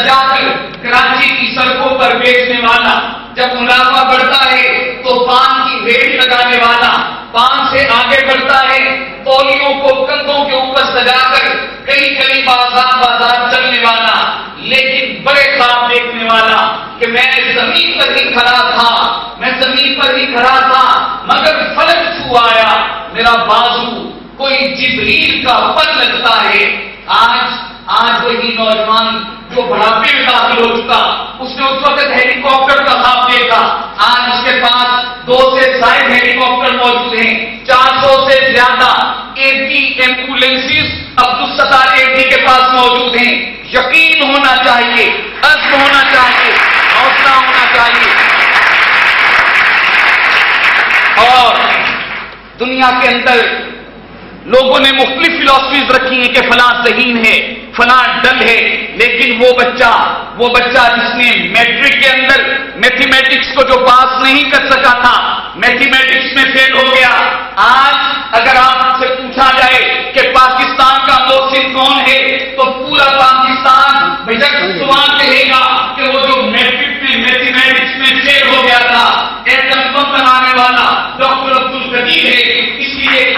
سجا کر کراچی کی سڑکوں پر بیچنے والا، جب منافع بڑھتا ہے تو پان کی ریڑھی لگانے والا، پان سے آگے بڑھتا ہے تولیوں کو کندھوں کے اوپر سجا کر کئی کئی بازار چلنے والا، لیکن بڑے خواب دیکھنے والا کہ میں زمین پر ہی کھڑا تھا، میں زمین پر ہی کھڑا تھا مگر فلک چھو آیا میرا بازو، کوئی جبریل کا پر لگتا ہے۔ آج وہی نوجوان جو بڑھاپے میں داخل ہو چکا، اس نے اس وقت ہیلی کاپٹر کا خواب دیکھا، آج اس کے پاس 2 سے زائد ہیلی کاپٹر موجود ہیں، 400 سے زیادہ ایمبولینسز عبدالستار ایٹی کے پاس موجود ہیں۔ یقین ہونا چاہیے، عزم ہونا چاہیے، حوصلہ ہونا چاہیے۔ اور دنیا کے اندر لوگوں نے مختلف فلسفیز رکھی ہیں کہ فلاں ذہین ہے، فلاں ڈل ہے، لیکن وہ بچہ جس نے میٹرک کے اندر میتھمیٹکس کو جو پاس نہیں کر سکا تھا، میتھمیٹکس میں فیل ہو گیا، آج اگر آپ سے پوچھا جائے کہ پاکستان کا محسن کون ہے تو پورا پاکستان بھجک سوال کہے گا کہ وہ جو میٹرک میں میتھمیٹکس میں فیل ہو گیا تھا، ایٹم بم بنانے والا ڈاکٹر عبدالقدیر ہے۔ اس لیے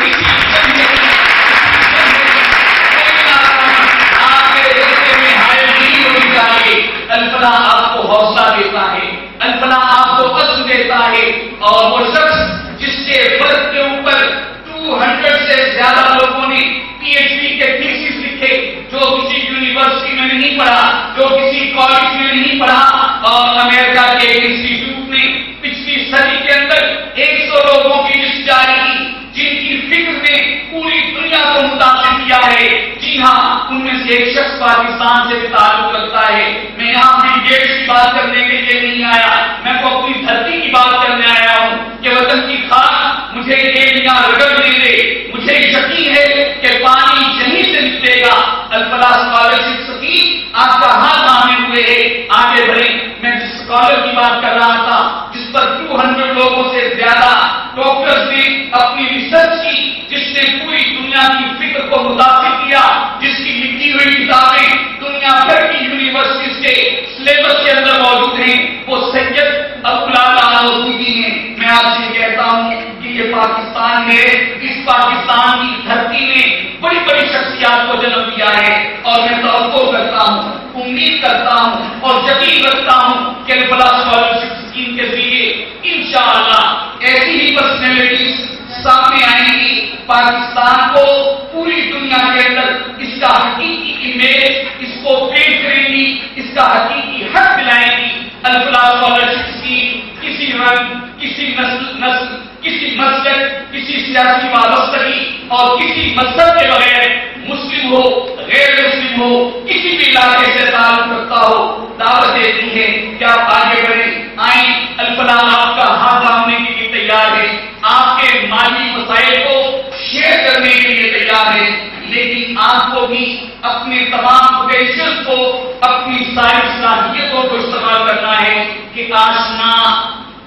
الفلاح آپ کو حوصلہ دیتا ہے، الفلاح آپ کو عزم دیتا ہے، اور وہ شخص جس کے فرد کے اوپر 200 سے زیادہ لوگوں نے پی ایچ ڈی کے تھیسس لکھے، جو کسی یونیورسٹی میں نہیں پڑھا، جو کسی کالج میں نہیں پڑھا، اور امریکہ کے ایک انسٹیٹیوٹ نے پچھلی صدی کے اندر 100 لوگوں کی لسٹ جاری کی جن کی فکر نے پوری دنیا کو متاثر کیا ہے۔ جی ہاں، ان میں سے ایک شخص پاکستان سے بھی تعلق رکھتا ہے۔ میں یہاں بل گیٹس کی بات کرنے کے لیے نہیں آیا، میں تو اپنی دھرتی کی بات کرنے آیا ہوں کہ وطن کی خاک مجھے یہ میاں رگڑ دے دے، مجھے یقین ہے کہ پانی یہیں سے نکلے گا۔ الفلاح اسکالرشپ اسکیم آپ کا ہاتھ تھامے ہوئے ہے، آگے بڑھیں۔ میں جس اسکالر کی بات کر رہا تھا جس پر 200 لوگوں سے زیادہ ڈاکٹرز نے اپنی ریسرچ کی، جس نے پوری دنیا کی فکر کو متاثر کیا، جس کی لکھی ہوئی کتابیں دنیا بھر کی یونیورسٹیز کے سلیبس کے اندر موجود ہیں، وہ سید ابوالعلا آلوسی ہیں۔ میں آپ سے کہتا ہوں کہ یہ پاکستان ہے، اس پاکستان کی دھرتی نے بڑی بڑی شخصیات کو جنم دیا ہے، اور میں توقع کرتا ہوں، امید کرتا ہوں اور یقین رکھتا ہوں کہ الفلاح اسکالرشپ اسکیم کے ذریعے انشاءاللہ ایسی ہی پرسنالٹیز سامنے آئیں گی، پاکستان کو پوری دنیا کے اندر اس کا حقیقی امیج اس کو پیش کریں گی، اس کا حقیقی حق دلائیں گی۔ الفلاح اسکالرشپ اسکیم کسی رنگ، کسی نسل، کسی مسلک، کسی سیاسی وابستگی اور کسی مذہب کے بغیر، مسلم ہو غیر مسلم ہو، کسی بھی علاقے سے تعلق رکھتا ہو، دعوت دیتی ہے کہ آپ آگے بڑھیں، آئیں۔ الفلاح آپ کا ہاتھ تھامنے کے لیے تیار ہے، آپ کے مالی مسائل کو شیئر کرنے کے لیے تیار ہے، لیکن آپ کو بھی اپنے تمام پوٹینشل کو، اپنی ساری صلاحیتوں کو استعمال کرنا ہے کہ آشنا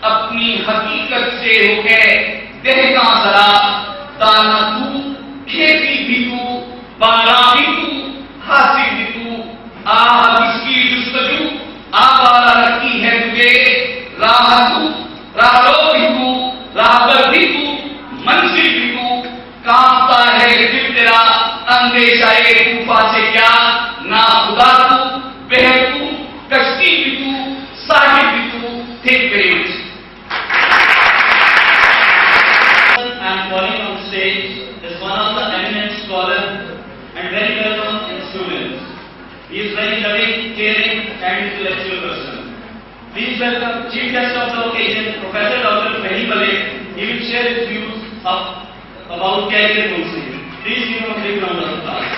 اپنی حقیقت سے ہو گئے۔ دہکا ذرا دانا تو، کھیتی بھی تو، بالا بھی تو، حاصل بھی تو، اس کی جستجو آوارہ رکھی ہے تجھے، راہ تو، راہرو بھی تو، راہبر بھی تو، منزل بھی تو، کانپتا ہے دل تیرا اندیشہ طوفاں سے کیا، نا خدا تو، بہر تو، کشتی بھی تو، ساحل بھی تو۔ Thank very much. I'm calling on stage is one of the eminent scholars and very well known students. He is very loving, caring and intellectual person. Please welcome Chief Guest of the occasion, Professor Dr. Fahim Malik. He will share his views about career counseling. Please give him a big round of applause.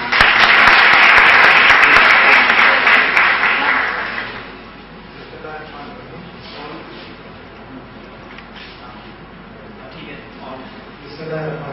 بسم اللہ الرحمن